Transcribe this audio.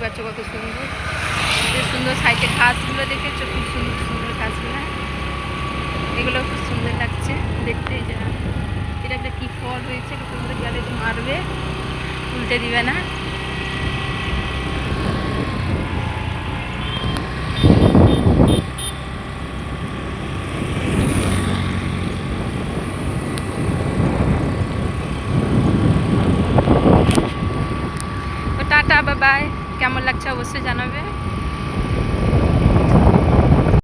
গাছও কত সুন্দর, যে সুন্দর সাইডে ঘাসগুলো দেখেছো, খুব সুন্দর সুন্দর ঘাসগুলো, এগুলো খুব সুন্দর লাগছে দেখতে। যা এটা একটা কী ফল হয়েছে, তোমরা গেলে তো মারবে, উল্টে দিবে না। Tata, bye bye. কেমন লাগছে অবশ্যই জানাবে।